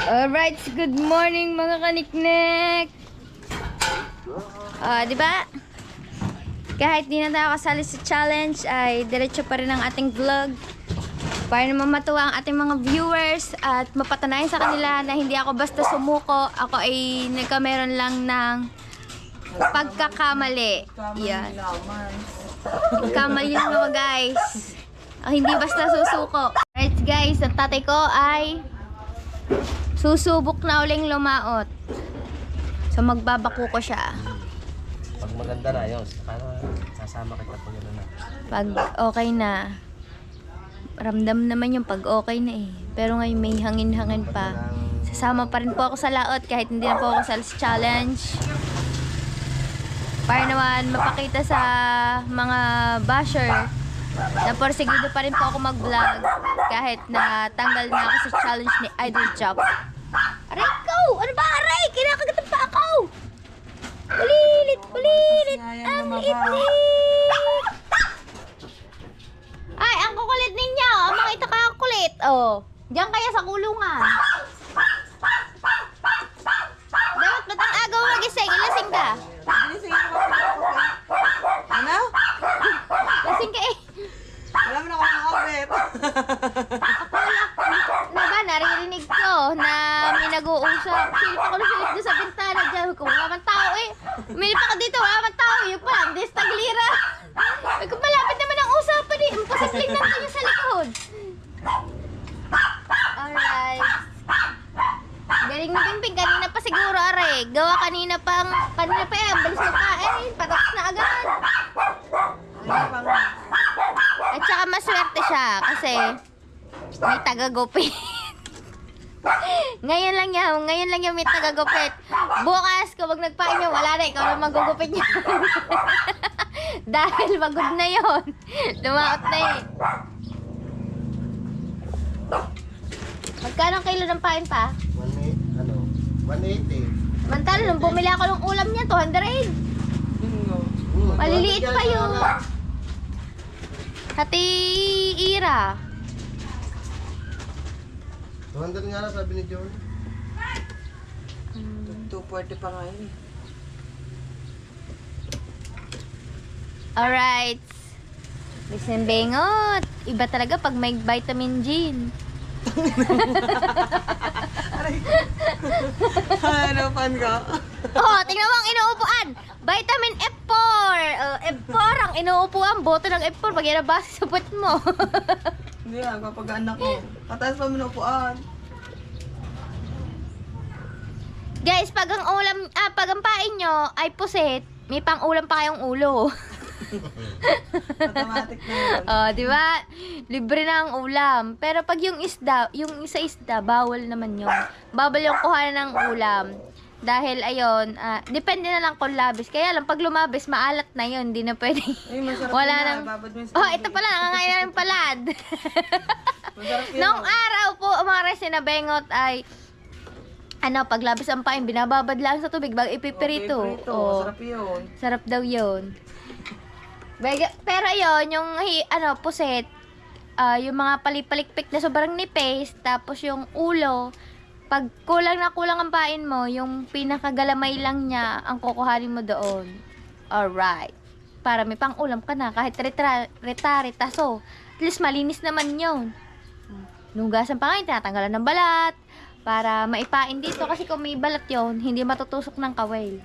Alright, good morning mga kaniknek. Di ba? Kahit di na tayo kasali sa challenge, ay diretso pa rin ang ating vlog. Para naman matuwa ang ating mga viewers at mapatunayan sa kanila na hindi ako basta sumuko. Ako ay nagkameron lang ng pagkakamali. Yan. Kamali lang ako guys. Hindi basta susuko. Right guys, ang tatay ko ay susubok na uling lumaot. So magbabako ko siya. Pag maganda na yun, sasama kita po yun na. Pag okay na. Ramdam naman yung pag okay na eh. Pero ngayon may hangin-hangin pa. Sasama pa rin po ako sa laot kahit hindi na po ako sa challenge. Para naman mapakita sa mga basher na porsigido pa rin po ako mag-vlog kahit na tanggal na ako sa challenge ni Idol Jock. Aray ko! Ano ba aray? Kinakagatan pa ako! Ulilit! Ulilit! Ang liit-lit! Ay, ang kukulit ninyo! Ang mga ito kakulit! Oh, diyan kaya sa kulungan. Dapat ba't ang agaw magising? Ilasing ka? Ano? Lasing ka eh. Wala mo na akong makakabit. Na ba, naririnig ko na may nag-uusap. Silip ako na silip doon sa bintana dyan. Kung wala man tao eh. Umilip ako dito, wala man tao. Yun pa, ang taglira. Ay, kung malapit naman ang usapan eh. Pasisling lang tayo sa likod. Alright. Galing na Pingping, kanina pa siguro are. Gawa kanina pa eh. Ang balis na kain. Patapos na agad. At saka maswerte siya kasi may taga-gupit. Ngayon lang yan may taga-gupit. Bukas, kapag nagpain niya, wala na, ikaw na magugupit niya. Dahil magod na yon. Lumaot na eh. Magkano kilo ng pain pa? 180. Mantalo, nung bumili ako ng ulam niya, 200. Maliliit pa yun. Hati Ira. 200 nga na sabi ni John. 240 pa nga yun eh. Alright. Listen, bengot. Iba talaga pag may vitamin G. Ano, fan ka? Oh, tingnan mo ang inuupuan. Vitamin F4. F4 ang inuupuan. Boto ng F4 pag inabasa sa puwet mo. Hindi ah, kapag anak ko. Pataas pa mo na upuan. Guys, pag ang pain nyo ay pusit, may pang ulam pa kayong ulo. Automatic na yun. Di ba? Libre na ang ulam. Pero pag yung isa isda, bawal naman yun. Bawal yung kuha ng ulam. Dahil ayon, depende na lang kung labis. Kaya lang, pag lumabis, maalat na yun. Hindi na pwede. Ay, masarap Wala yun, nang... babad mo yung Oh, spaghetti. ito pala, nangangain na rin palad. Masarap yun. Noong araw po, mga resinabengot ay pag labis ang pain, binababad lang sa tubig bago ipipirito. Oh, Masarap yun. sarap daw yun. Pero yun, yung puset, yung mga palipalikpik na sobrang nipis, tapos yung ulo, pag kulang ang pain mo, yung pinakagalamay lang niya, ang kukuhanin mo doon. Alright. Para may pang ulam ka na, kahit retaso. At least malinis naman yun. Nugasan pa nga, tinatanggalan ng balat, para maipain dito. Kasi kung may balat yun, hindi matutusok ng kawel.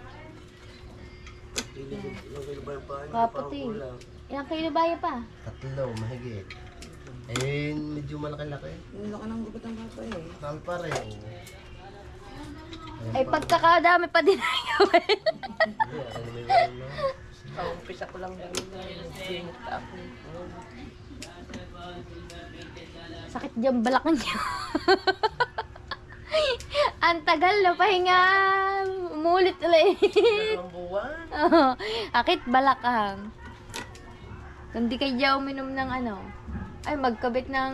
Kapati. Ilang kilo ba yan pa? 3, mahigit. Eh, medyo malaki-laki. Nilo ka ng gubat ng papa eh. Saan pa rin? Ay, pagkakadami pa din ang kawel. Umpisa ko lang yung ako. Sakit dyan balakang niya. Ang tagal na pahinga. Umulit ulit. buwan. Akit balakang. Kundi kayo uminom ng ay magkabit ng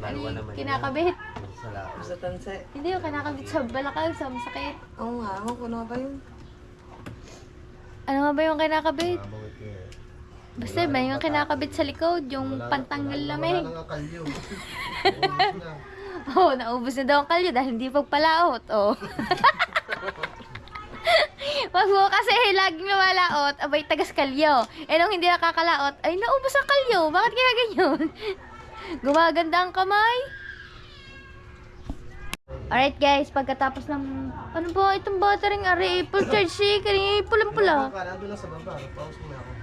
Dalawa naman kinakabit. Salamat. Sa tanse. Hindi yung kinakabit sa balakang sa masakit. Oo nga, ako kuno ba yun? Ano nga ba yung kinakabit? Mabawit ko eh. Basta ba yung kinakabit sa likod, yung pantanggal lamig. Wala nang kalyo. Ubus na. Oh, naubos na daw ang kalyo dahil hindi pagpalaot. Oh. Pag mo kasi laging lumalaot, abay tagas kalyo. Eh nung hindi nakakalaot, ay naubos ang kalyo. Bakit kaya ganyan? Gumaganda ang kamay. Alright guys, pagkatapos ng... Ano ba itong battery full charge si kanina pulang-pula. Nandun lang sa baba. Pause muna ako.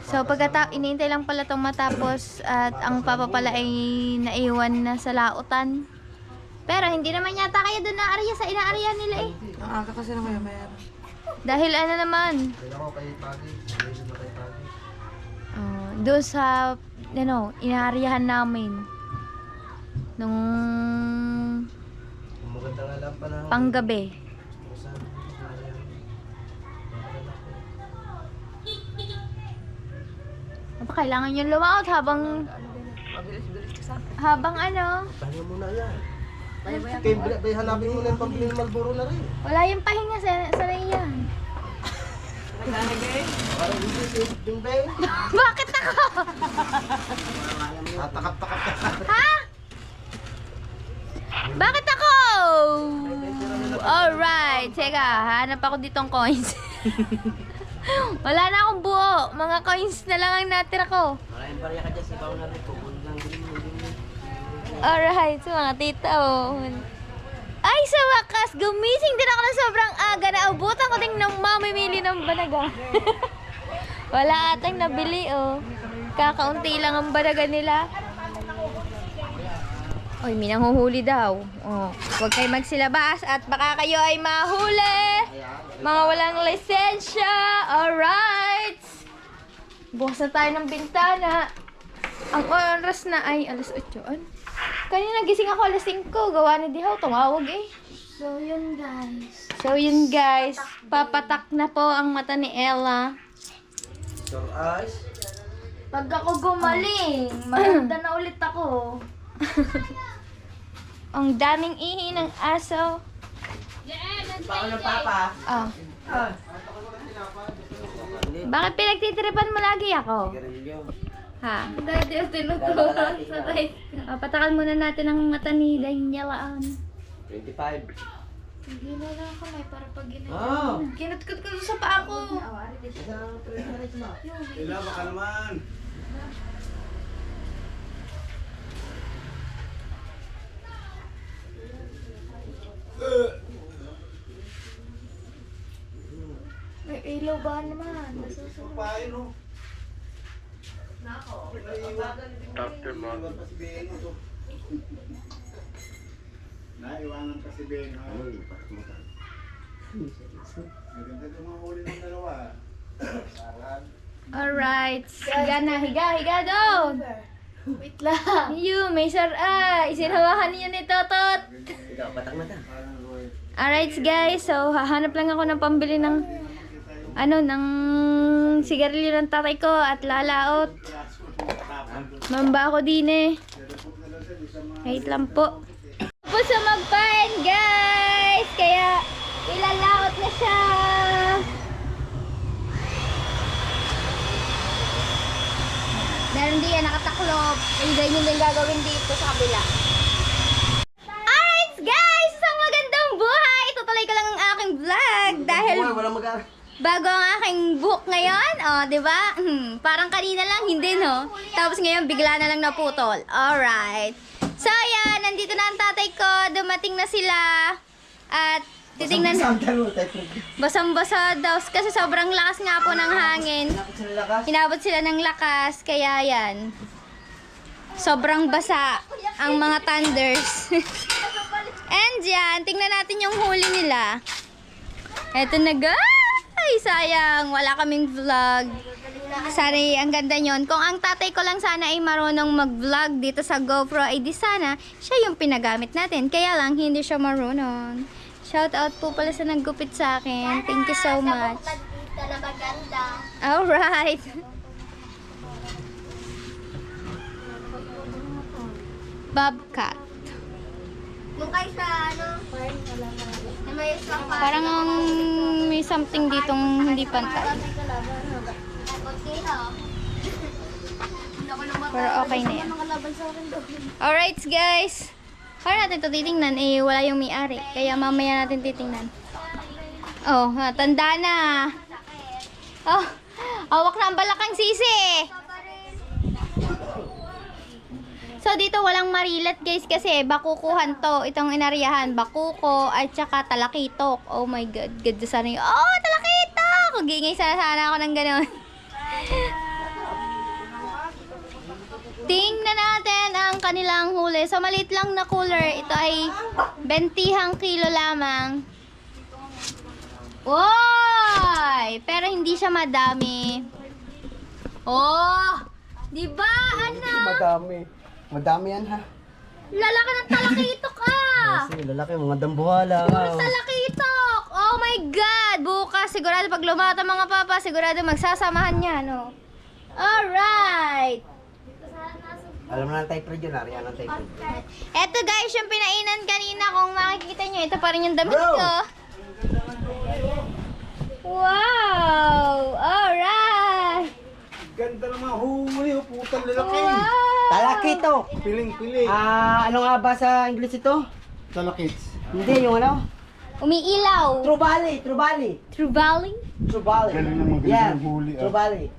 So iniintay lang pala itong matapos at ang papa pala ay naiwan na sa lautan. Pero hindi naman yata kayo doon na-area sa ina-area nila eh. Ang aga kasi na kaya mayroon. Dahil ano naman, Kailan ko kay Pagi. Kailan na kay Pagi. doon sa, ina-areahan namin. Nung Kung maganda nga lang pa na. panggabi. Kung saan, Aba, kailangan yung lumaot habang, Mabilis-bilis ka sa akin. habang ano, pahinga muna yan. Kaya hanapin mo na yung pambili ng Marlboro na rin. wala yung pahinga sa yan. Parang hindi si yung bay. Bakit ako? Tatakap-takap ka. Ha? Bakit ako? Alright, teka, hanap ako ditong coins. Wala na akong buo. Mga coins na lang ang natira ko. Maraming bariya ka dyan sa baon na rin. Pupunin lang din. Alright, so mga tita, oh. Ay, sa wakas, gumising din ako ng sobrang aga. Naabutan ko din ng mamimili ng banaga. Wala atang nabili, oh. Kakaunti lang ang banaga nila. Oy, may nanghuhuli daw. Oh, huwag kayo magsilabas at baka kayo ay mahuli. Mga walang lisensya. Alright. Bukas na tayo ng bintana. Ang oras na ay alas 8. Kanina gising ako alas 5. Gawa ni Dihaw. Tumawag eh. So yun guys. Papatak na po ang mata ni Ella. So, eyes. Pag ako gumaling, maganda na ulit ako. Ang daming ihi ng aso. Paano ng papa? Oh. Bakit pinagtitiripan mo lagi ako? Ha? Dahil tinuturuan sa tayo. Patakan muna natin ang mata ni Danielaan. 25. Hindi na lang kamay para pag Oh. Kinutkot ko sa paa ko. Ilan baka naman? May ilaw ba naman? Nasusunod. Naiwanan pa si Ben. Maganda itong mga huli ng dalawa. Sarad. Alright. Higa na. Higa doon. Wait lang. You, may isinawahan niyo ni Totot. Ikaw, patak na ta. Alright guys, so hahanap lang ako ng pambili ng ng sigarilyo ng tatay ko at lalaot. Mamba ako din eh. Wait lang po. Tapos sa magpain guys, kaya ilalaot na siya. Meron din yan, nakataklop. And ganyan din gagawin dito sa kabila. Alright guys, isang magandang buhay. Itutuloy ko lang ang aking vlog dahil Walang mag-aaral. bago ang aking buhok ngayon, di ba? Parang kanina lang, hindi no? Tapos ngayon, bigla na lang naputol. Alright. So, yan. Nandito na ang tatay ko. Dumating na sila. At titingnan. Basang-basa daw. Kasi sobrang lakas nga po ng hangin. Inabot sila ng lakas. Kaya yan. Sobrang basa ang mga thunders. And yan. Tingnan natin yung huli nila. Eto na guys. Sayang. Wala kaming vlog. Sana ang ganda nyon. Kung ang tatay ko lang sana ay marunong mag-vlog dito sa GoPro, ay di sana siya yung pinagamit natin. Kaya lang, hindi siya marunong. Shout out po pala sa naggupit sa akin. Thank you so much. Alright. Bobcat. Yung kay sa na may isang Parang may something ditong hindi pantay. Pero okay na yan. Alright guys. Para natin ito titingnan, eh, wala yung may-ari. Kaya mamaya natin titingnan. Oh, tanda na. Oh, hawak na ang balakang sisi. So, dito walang marilat, guys, kasi bakukuhan to. Itong inariyahan, bakuko, at saka talakitok. Oh my God, ganda sana yun. Oh, talakitok! Gingay sana ako ng gano'n. Tingnan natin ang kanilang huli. So, maliit lang na cooler. Ito ay 20 kilo lamang. Woy! Pero hindi siya madami. Oh! Diba, anak? Madami yan ha. Lalaki ng talakitok ah! Kasi lalaki, mga dambuhala. Puro talakitok! Oh my God! Bukas, sigurado pag lumata mga papa, sigurado magsasamahan niya, no? Alright! Alam na ng type yun, Ariana ng type. Eto guys, yung pinainan kanina, kung makikita nyo, ito pa rin yung damit ko. Wow! Alright! Ganda ng mga huli, oh, putang lalaki. Wow! Talakitok! Piling-piling. Ano nga ba sa English ito? Talakits. Hindi, yung ano? Umiilaw. Trubali. True Valley? Galing ng magandang huli. Trubali.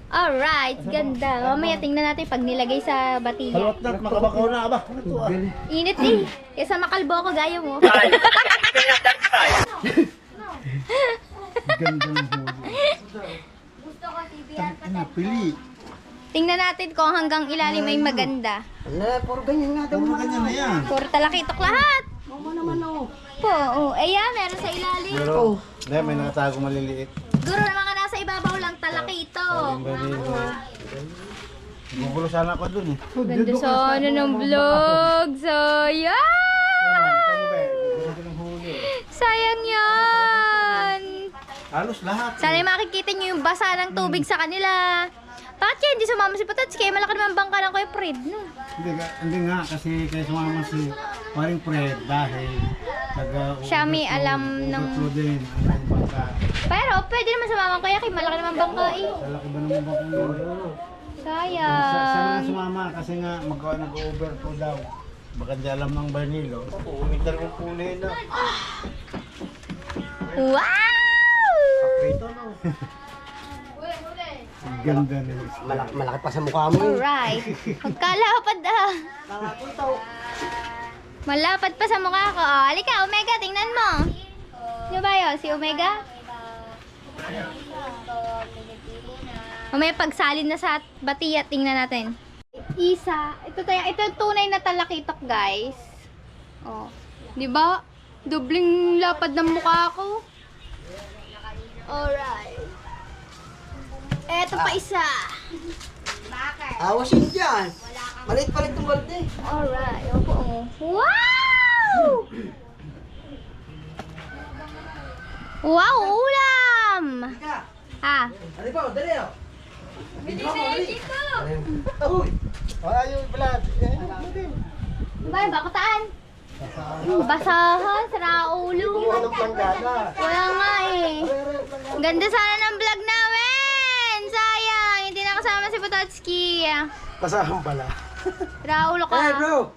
Alright, ganda. Mamaya tingnan natin pag nilagay sa batiya. Halot na, makabakaw na ba? Init eh. Kesa makalbo ako, gaya mo. Ganda ng huli. Ano, pili. Tingnan natin kung hanggang ilalim ay maganda. Wala, puro ganyan nga daw. Puro ganyan na yan. Puro talakitok lahat. Oo naman oh. Po, oh. Ayan, meron sa ilalim. Pero, hindi, may nakatago maliliit. Guro na mga nasa ibabaw lang talakitok. Gugulo sana ako dun eh. Ganda sana ng vlog. Sayang! Ganda ng huli. Sayang yan. Halos lahat. Sana makikita nyo yung basa ng tubig sa kanila. Bakit kaya hindi sumama si Patats? Kaya malaki naman bangka ng Kuya Fred, no? Hindi nga, kasi kaya sumama si Paring Fred dahil Siya may alam ng... din ang bangka. Pero pwede naman sumama Kuya Kim. Malaki naman bangka eh. Sa laki ba naman bangka yun? Sana Sayang. sumama kasi nga nag-overflow daw. Baka di alam ng Barnilo. Umigdar ng kulay na. Wow! Ito no. Ganda na yun. Malaki pa sa mukha mo eh. Alright. Magkalapad ah. Malapad pa sa mukha ko. Oh, halika, Omega, tingnan mo. Sino ba yun? Si Omega? Mamaya pagsalin na sa batiya, tingnan natin. Isa. Ito yung tunay na talakitok, guys. Oh. Di ba? Dobling lapad ng mukha ko. Alright. Eto pa isa. Awas yun dyan. Maliit-palit ng balde. Alright. Opo. Wow! Wow, ulam! Ha? Ano ba? Dali oh. Binibili ko! Uy! Ayaw pala. Ba, bakutaan? Basahan, sira ulo. Anong panggana? Wala nga eh. Ganda sana ng vlog namin! Sayang, hindi nakasama si Butatski. Kasama pala. Sira ulo ka. Hey bro!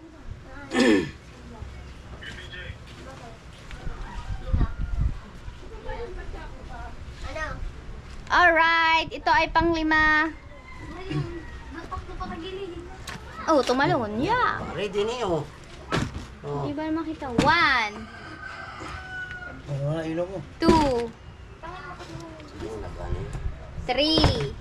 Alright, ito ay panglima. Oh, tumalon. Yeah. Ready na yun. Oh. Di ba makita? 1, Ano na ilaw mo? 2, 3,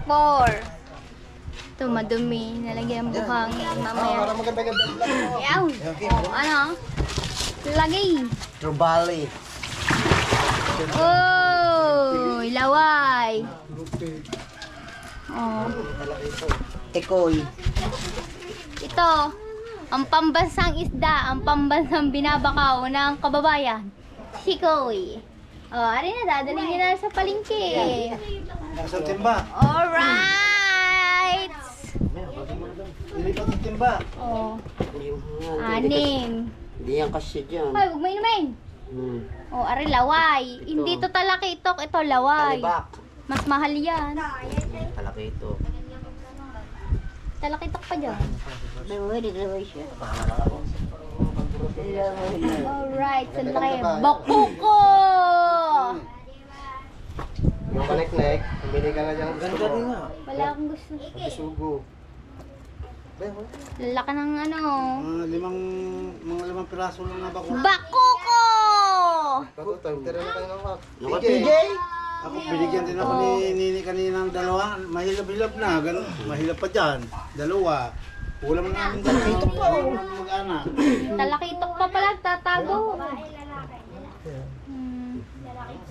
4. Ito, madumi. Nalagyan ang buhangin. Mamaya. maganda-ganda. Yaw! Oh, ano? Lagay. Trubali. Oh, laway. Oh. Tekoy. Ito, ang pambansang isda, ang pambansang binabakaw ng kababayan. Sikoy. Oh, ari na, dadalhin niyo na sa palengke. Nasa timba. Alright! Ilipat sa timba. Oh, Yung, 6. Hindi yan kasi dyan. Ay, huwag may inumin. Oh, ari laway. Hindi to talakitok, ito laway. Talibak. Mas mahal yan. Talaki ito. Talakitok pa dyan. Alright, sa laki. Bakuko! Yung connect-neck, bumili ka na dyan. Ganda rin nga. Wala akong gusto. Mabisugo. Laki ng ano. Mga limang piraso lang na bako. Bakuko! Patutang, tira na kayo ng wak. PJ! Ako binigyan din ako ni Nini kanina ng dalawa. Mahilap-hilap na. Ganun. Mahilap pa dyan. Dalawa. Ulam namin dalawa. Pa mag-anak. Talakitok pa pala, tatago.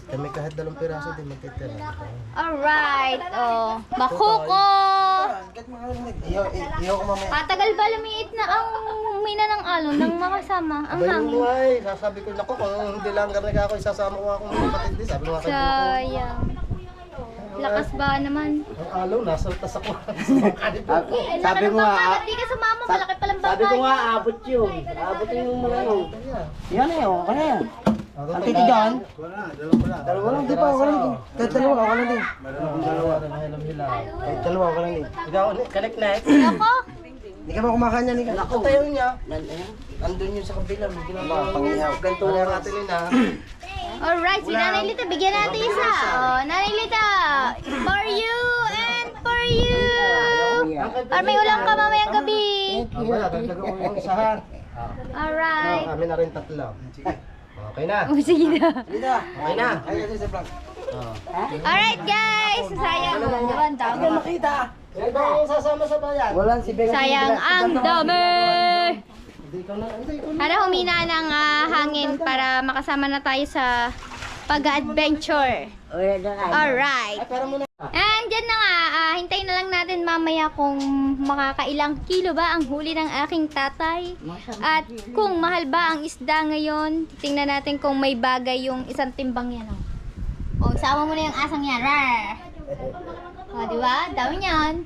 Kami kahit 2 piraso din magtitira. Alright, oh. Bakuko! Iyo ko mamaya. Patagal ba lumiit na ang mina ng alon ng makasama? Ang Bayong hangin. buhay, sasabi ko, naku, kung hindi lang garnig ako, isasama ko akong mga kapatid din. Sabi ko nga kayo ko, Sayang. Lakas ba naman? ang alaw, nasa tas ako. Sabi mo nga, di ka sumama, malaki palang bagay. Sabi ko nga, abot yun. Abot yung mga ano. Yan eh, oh, ano yan? Ang titi dyan? Wala, dalawa pala. Dalawa lang, di pa, ako lang din. Dalawa, ako lang din. Dalawa, mahilam nila. Ay, dalawa, ako lang din. Ikaw, connect-neck. Ako? Hindi ka ba kumakain yan, Nika? Naku, tayo niya. Andun yun sa kabila, may ginagawa. Pangihaw. Ganito na natin yun ha. Alright, si Nanay Lita, bigyan natin isa. Oh, Nanay Lita, for you and for you. Or may ulam ka mamayang gabi. Mamaya, dagdagan ko yung isa ha. Alright. Kami na rin 3. Okay na. Oh, sige na. Okay na. Alright guys, sayang. Diba, Hindi makita. Sino ba yung sasama sa bayan? Walang si Beng. sayang ang dami. Hindi ko na, hindi ko na. Para humina ng hangin para makasama na tayo sa pag-adventure. Alright. Pero muna. And dyan na nga, hintayin na lang natin mamaya kung makakailang kilo ba ang huli ng aking tatay. At kung mahal ba ang isda ngayon, tingnan natin kung may bagay yung isang timbang yan. O, sama mo na yung asang yan. Rar! O, diba? Dami yan.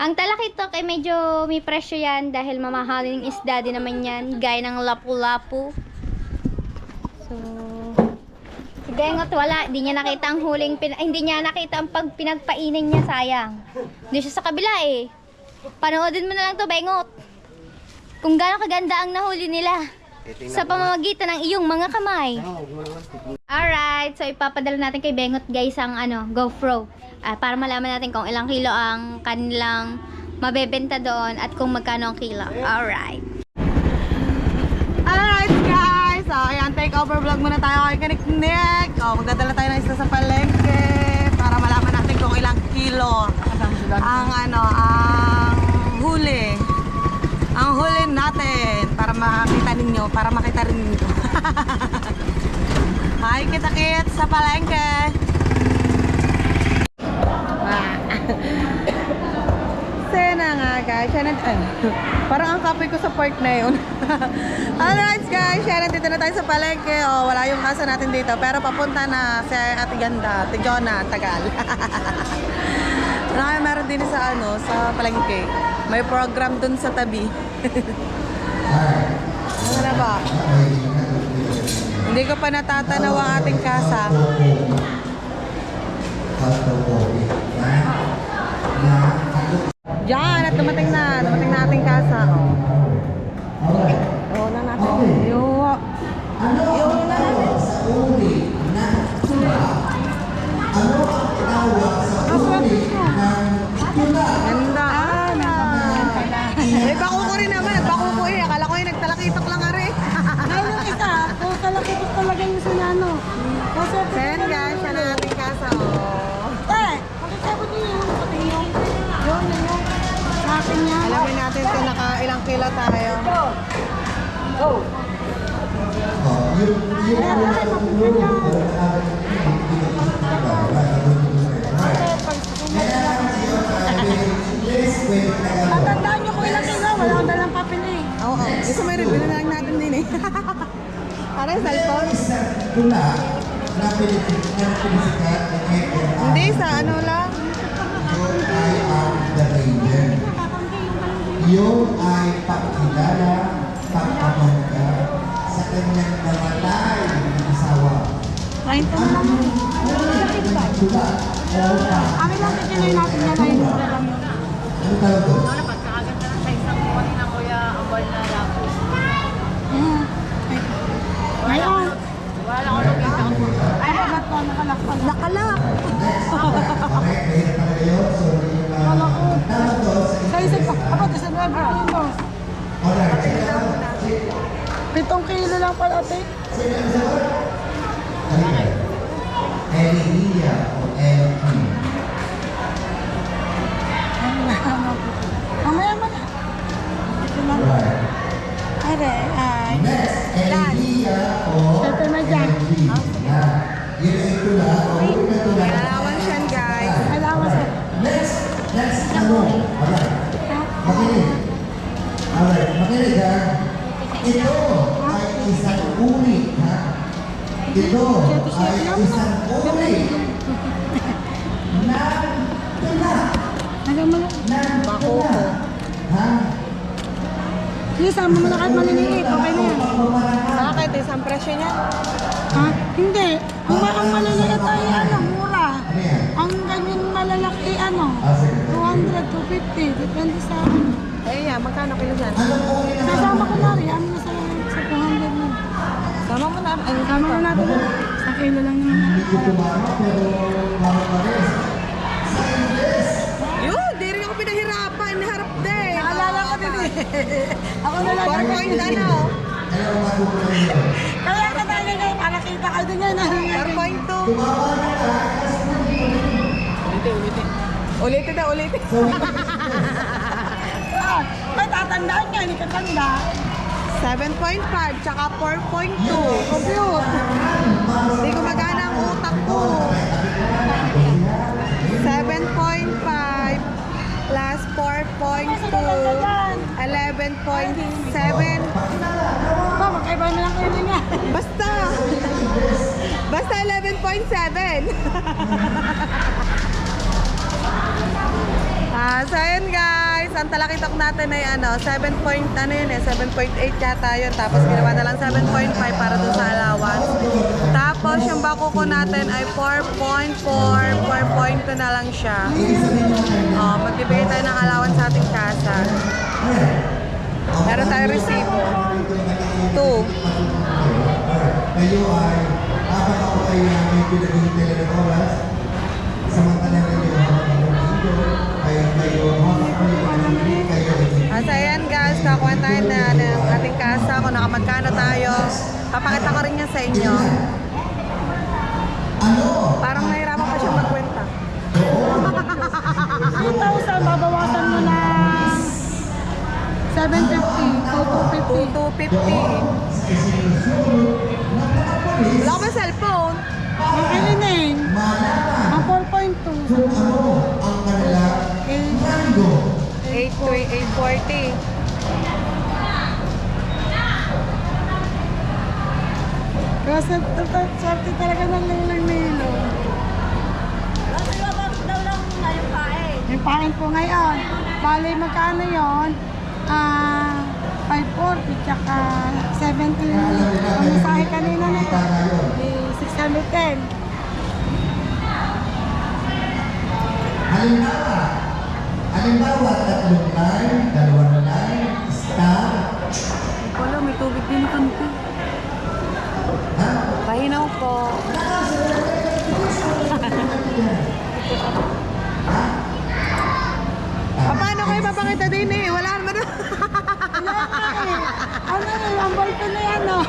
Ang talakitok ay medyo may presyo yan dahil mamahalin ng isda din naman yan. Gaya ng lapu-lapu. So, si Bengot wala, hindi niya nakita ang huling hindi niya nakita ang pinagpainin niya, sayang. Hindi siya sa kabila eh. Panoodin mo na lang to, Bengot. Kung gaano kaganda ang nahuli nila sa pamamagitan ng iyong mga kamay. Alright, so ipapadala natin kay Bengot guys ang GoPro. Para malaman natin kung ilang kilo ang kanilang mabebenta doon at kung magkano ang kilo. Alright. Alright guys, so ayan, take over vlog muna tayo kay Kaniknik. Magdadala tayo ng isa sa palengke para malaman natin kung ilang kilo ang ang huli. Ang huli natin para makita ninyo, para makita rin ninyo. Hi, kita-kits sa palengke. Sena nga guys, parang ang kapoy ko sa pork na yun. Alright guys, nandito na tayo sa palengke. Wala yung kasa natin dito, pero papunta na si Ate Ganda, Ate Jonna, Tagal. Meron din sa sa palengke. May program dun sa tabi. Ano na ba? Hindi ko pa natatanaw ang ating kasa. Diyan, at dumating na ating kasa. Na natin. Yung na natin. Ganda. May bakuko rin naman. Nagbakuko eh. Akala ko nagtalakitok lang are. Ngayon isa, kung talakitok talaga yung sinano. Sen guys, siya na ating kasa. Pakisabot niyo yung pati yung sa akin niya. Alamin natin kung nakailang kilo tayo. Tatandaan niyo kung ilang kilo, wala akong dalang papel eh. Oo. Gusto may review na lang natin din eh. Parang cellphone. Hindi, sa ano lang. Yun ay pagkilala, pagkabangga sa kanyang namatay ng asawa. Kain po naman. Kami lang tinuloy natin na kain po lang. Ano tawag doon? Nakalak. Correct, mahirap talaga yun. So, yung tawag doon sa Sa isip pa. Ako, sa 9 kilo. Alright, check out. 7 kilo lang pala, ate. Elilia o LP. Mamaya mo na. Ito lang. Right. Are, ay. Next, Elilia o Ito na dyan. LP. Yan. Yun ang ito na. O yun na ito na. Allowance yan, guys. Allowance. Next, ano? Alright. Makinig. Alright, makinig ha. Ito ay isang uri, ha? Ito ay isang uri na tula. Nagamalo. Bakoko. Ha? Sige, sama mo na kahit maliliit. Okay na yan. Bakit? Isang presyo niya? Ha? Hindi. Ang maliliit ay ano, mura. Ano yan? Ang ganyan malalaki, ano, Sige. 200 to 50. Depende sa ano. Eh, yan. Magkano kilo dyan? Anong uri na? Sasama ko na rin. Ano na sa 200 na. Sama mo na. Ay, Sama mo natin. Sa kilo lang naman. Hindi ko tumama pero mahal pa rin. Sa Ingles. yun, di rin ako pinahirapan. Naharap din. Naalala ko din eh. Ako na lang. 4 point ano? Ayaw matutuloy yun. Kaya ka tayo ngayon para kita ka din yan. 4.2. Tumama na ka. Ulitin na, ulitin. Ah, may tatandaan niya, hindi ka tanda. 7.5 tsaka 4.2. Compute. Hindi ko magana ang utak ko. 7.5 plus 4.2 11.7. Ba, magkaiba na lang kayo din yan. Basta 11.7. So ayun guys, ang talakitok natin ay 7 point, 7.8 yata yun. Tapos ginawa na lang 7.5 para dun sa allowance. Tapos yung bakoko natin ay 4.4, 4.2 na lang siya. Magbibigay tayo ng allowance sa ating kasa. Meron tayo resibo. 2. Kayo ay, habang ako ay may pinaghihintay na ng oras, samantalang kayo habang ako dito, ay kayo habang kayo So ayan guys, kakuha tayo na ng ating kasa kung nakamagkano tayo. Papakita ko rin yan sa inyo. ano? Parang nahirapan pa siya magkwenta. 2,000, babawasan mo na 750 to 250. 250. Wala ko ba cellphone? Ang kilining, ang 4.2. Kung ano ang kanilang rango. 840. Kasi swerte talaga ng lulang nilo. Yung pain po ngayon. Bali, magkano yun? 540 tsaka 70. Ang mensahe kanina na Kita ngayon. 610. Halimbawa, 3 line, 2 line, star, Wala, may tubig din kanto. Pahinaw po. Paano kayo papakita din eh? Wala naman na. Ano yun? Ang ballpen na yan, no?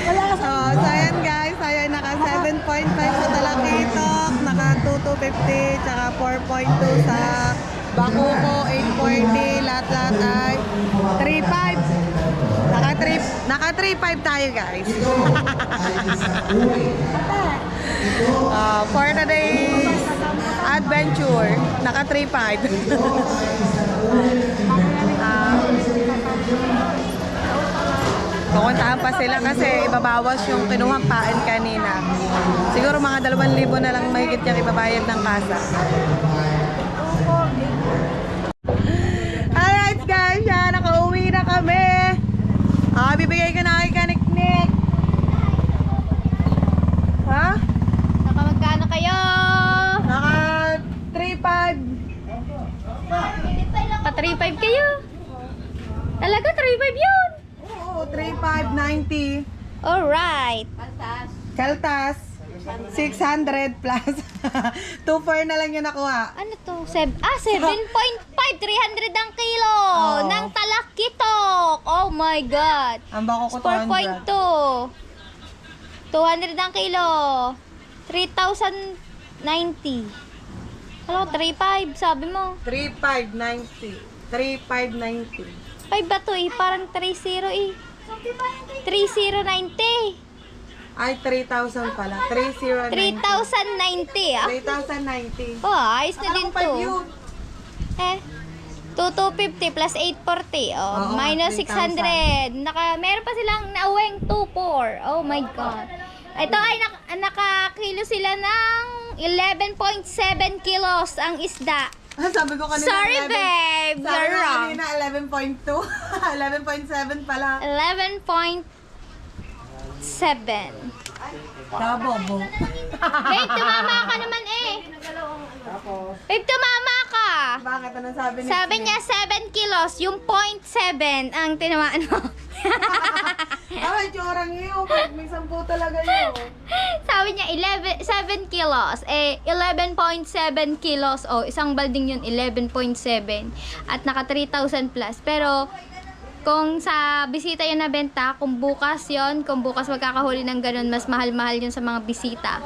Wala ka sa... So ayan guys, ayan naka 7.5 sa talakitok, naka 2,250, tsaka 4.2 sa bakoko, 840, lahat-lahat ay 3.5. Naka 3.5 tayo guys. For today's adventure, naka 3.5. Pupuntahan pa sila kasi ibabawas yung kinuhang pain kanina. Siguro mga 2,000 na lang mahigit yung ibabayad ng kasa. Alright guys, yan, nakauwi na kami. Bibigay ko na kay Kaniknik. Ha? Nakamagkano kayo? Naka 3.5. Naka 3.5 kayo? Talaga 3.5 yun? Oo, 3.590. Alright. Kaltas. 600 plus. 2.4 na lang yung nakuha. Ano to? 7.5. 300 ang kilo Oo. ng talakitok. Oh my God. Ang bako ko 4.2. 200 ang kilo. 3,090. Hello, 3.5 sabi mo. 3,590. 3,590. 5 ba to eh? Parang 3.0 eh. 3,090. Ay, 3,000 pala. 3,090. 3,090 ah. 3,090. Oh, ayos na din Akala ko 5 to. yun. Eh, 2,250 plus 840. Oh, Oo, minus 3,000. 600. Meron pa silang nauwing 2,400. Oh my God. Ito ay nakakilo sila ng 11.7 kilos ang isda. Sabi ko kanina. Sorry, 11 babe. Sabi You're ko wrong. kanina 11.2. 11.7 pala. 11.7. Kabobo. Babe, tumama ka naman eh. Babe, tumama ka. Bakit? Anong sabi ni Sabi niya 7 kilos, yung 0.7 ang tinamaan mo. Ay, tsorang yun. May 10 talaga yun. Sabi niya 7 kilos. Eh, 11.7 kilos. Oh, isang balding yun, 11.7. At naka 3,000 plus. Pero, kung sa bisita yun nabenta, kung bukas magkakahuli ng ganun, mas mahal-mahal yun sa mga bisita.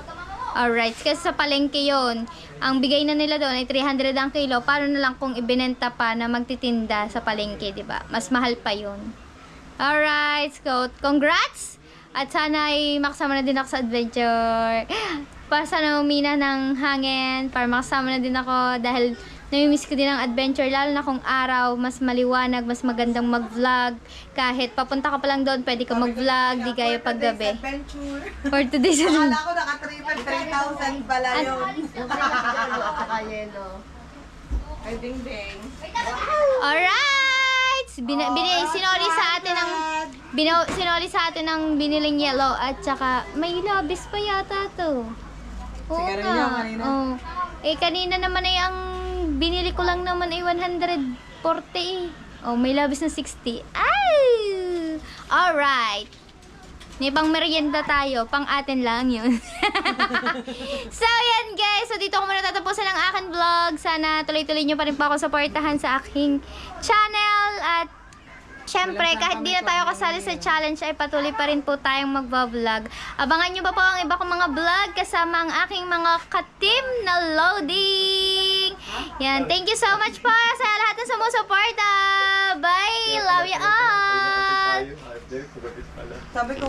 Alright, kasi sa palengke yun, ang bigay na nila doon ay 300 ang kilo. Paano na lang kung ibinenta pa na magtitinda sa palengke, di ba? Mas mahal pa yun. Alright, so congrats! At sana ay makasama na din ako sa adventure. Para sana umina ng hangin, para makasama na din ako dahil namimiss ko din ang adventure, lalo na kung araw, mas maliwanag, mas magandang mag-vlog. Kahit papunta ka pa lang doon, pwede ka mag-vlog, di gaya paggabi. Adventure. For today's Akala ko naka 3,000 pala yun. Ay, ding-ding. Alright! Sinoli sa atin ng sinoli sa atin ng biniling yellow at saka may labis pa yata to. Oo Siguro nga. yun, kanina. Oo. Eh kanina naman ay ang binili ko lang naman ay 140 eh. Oh, may labis na 60. Ay! Alright. May pang merienda tayo, pang atin lang yun. So, yan guys. So, dito ko muna tatapusin ang aking vlog. Sana tuloy-tuloy nyo pa rin po ako supportahan sa aking channel. At, syempre, kahit di na tayo kasali sa challenge, ay patuloy pa rin po tayong magbablog. Abangan nyo pa po ang iba kong mga vlog kasama ang aking mga ka-team na loading. Yan. Thank you so much po sa lahat ng sumusuporta. Bye! Love you all! Sabi ko,